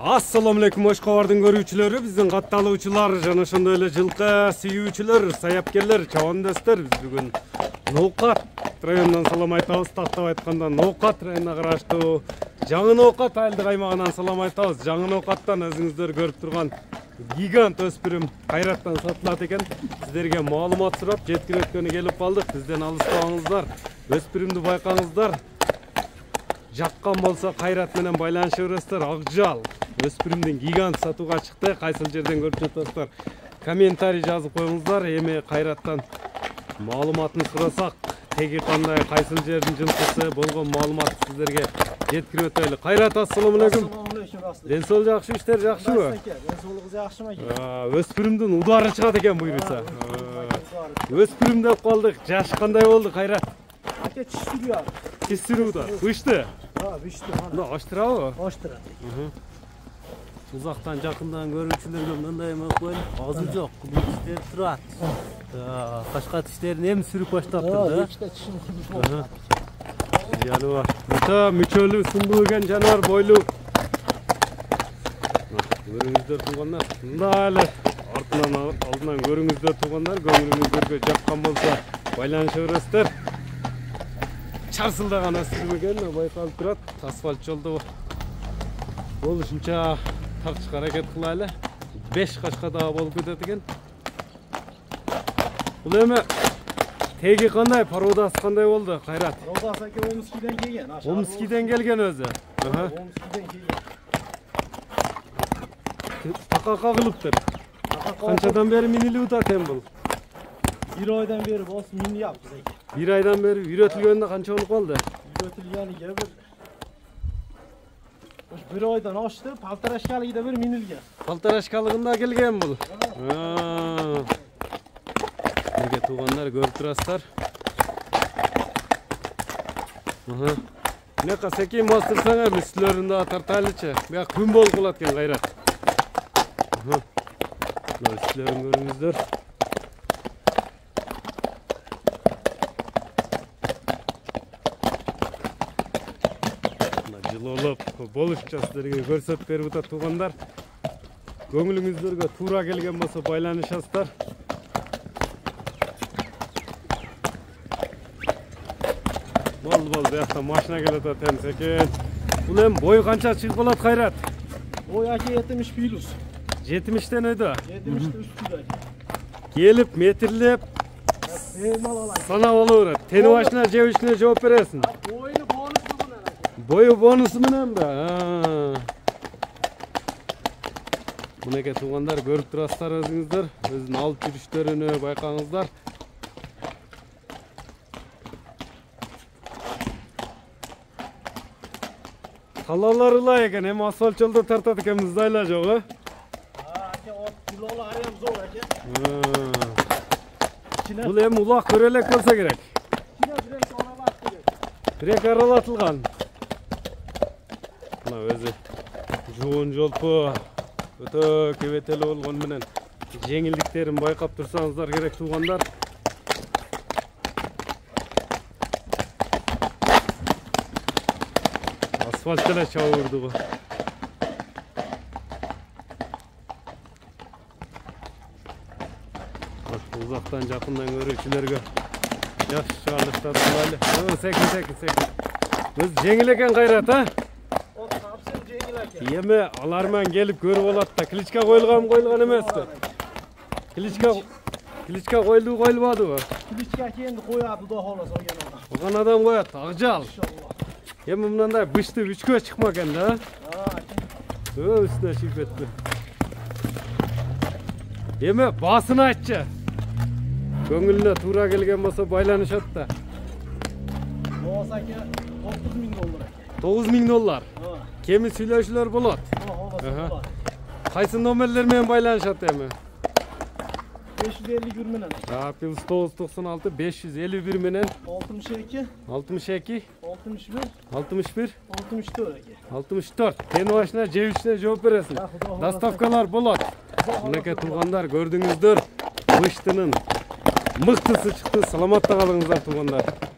Assalamu alaikum Oshqobardын көрүүчүлөрү, биздин катталуучулар жана ошондой эле жылкы сүйүүчүлөр, саяпкерлер, чабандастар. Биз бүгүн Ноокат районунан салам айтабыз. Тактап айтканда Ноокат районуна караштуу Жаңы Ноокат айылдык аймагынан салам айтабыз. Жаңы Ноокаттан өзүңүздөр көрүп турган гигант өспүрүм Кайраттан сатылат экен. Сиздерге маалымат сурап, жеткирөткөнү келип калдык. Бизден алыспаңыздар. Өспүрүмдү байкаңыздар. Жаккан болсо Кайрат менен байланыша бересиздер. Акжал өспүрүмдүн гигант сатууга чыкты. Кайсыл жерден көрүп жатасыздар? Комментарий жазып коюңуздар. Эми Кайраттан маалыматын сурасак, теги кандай, кайсыл жердин жылкысы болгон маалымат сиздерге жеткирип өтөлү. Кайрат, ассаламу алейкум. Ден соолук жакшы, иштер жакшыбы? Ден соолугуңуз жакшымы экен? Өспүрүмдүн удары чыгат экен буйруса. Өспүрүм деп калдык. Жаш кандай болду, Кайрат? Аке чистүрүyor. Чистүрүүдө. Бышты? Бышты. Мына аштырабы? Аштырат. Узактан жакындан көрүүчүлөргө мындай эмес коелу. Азы жок, кулуп иштер турат. Башка тиштерин эми сүрүп баштаптыр да. Экичте тишин кулуп болот. Жаныбар. Мыта мүчөлүү сулуу экен жаныбар, бойлуу. Көрүңүздөр туугандар. Мындай эле алдынан көрүңүздөр туугандар, көңүлүңүздөргө жаккан болсо байланыша бересиздер. Чарсылдаган өспүрүм экен, байкалып турат. Асфальт жолдо болушунча тартышка аракет кылайлы. 5 качка дагы болуп кетет экен. Бул эми теги кандай, пародасы кандай болду, Кайрат? Пародасы аке Омскиден келген. Омскиден келген өзү. Омскиден келген. Такака кылыптыр. Канчадан бери минилип атат бул? 1 айдан бeri бос минияпбыз эке. 1 айдан бери үйрөтүлгөнүнө канча болуп калды? Үйрөтүлгөнүгө bir aydan açtı, paltaraşkalıgıda bir minilgen. Paltaraşkalığında gelgen bul. Nege tuğanlar görüp turasızlar. Ne kaseki mastırsana üstlerinde atartaylıça. Bir gün bol kulatken Kayrat. Üstlerin görünüzdür. Olup болушча сиздерге көрсөтүп берип атат туугандар. Көңүлүңүздөргө туура келген болсо байланышасыздар. Бол, биякта машина келет атат экен. Бул эми бою канча чыгып калат, Кайрат? Бой аке 70 плюс. 70тен өйдө. 70 үстүдө. Келип, метрлеп, санап алып берет. Тени башына, жебишине жооп бересиң. Boyu bonusu менен да. Мынеке туугандар, көрүп турасыздар өзүңүздөр. Өзүнүн алып жүрүштөрүнү байкаңыздар. Талалары ылай экен, эми асфальт жолдо тартат экенбиз, дайла жок, Аке, килолары эм зор экен. Бул эми улак көрө элек болсо керек. Бирек аралатылган. Өзү жуун жолпу өтө кебетели болгон менен жеңилдиктерин байкап турсаңыздар керек туугандар. Асфальт эле чабырды. Узактан жакындан көрүүчүлөргө жакшы чыгарылыштар кылайлы. Секин. Өз жеңил экен Кайрат, Эми алар менен келип көрүп алат да, кличка коюлган эмеспи? Кличка коюлбадыбы? Кличка кенди коят, Кудай колосо Калган адам коят, Акжал. Эми мындай бышты 3кө чыкма экен да? Үстүнө шипетти. Эми басын айтчы. Көңүлүнө туура келген болсо байланышат да. Болсо аке $9.000. $9.000. Кеми сүйлөшүүлөр болот. Кайсы номерлер менен байланышат эми? 551 менен. Плюс 996 551 менен 62 61 64 64. Тени башына, жебишине жооп бересиң. Доставкалар болот. Мынеке туугандар, көрдүңүздөр, быштынын мыктысы чыкты. Саламатта калыңыздар туугандар.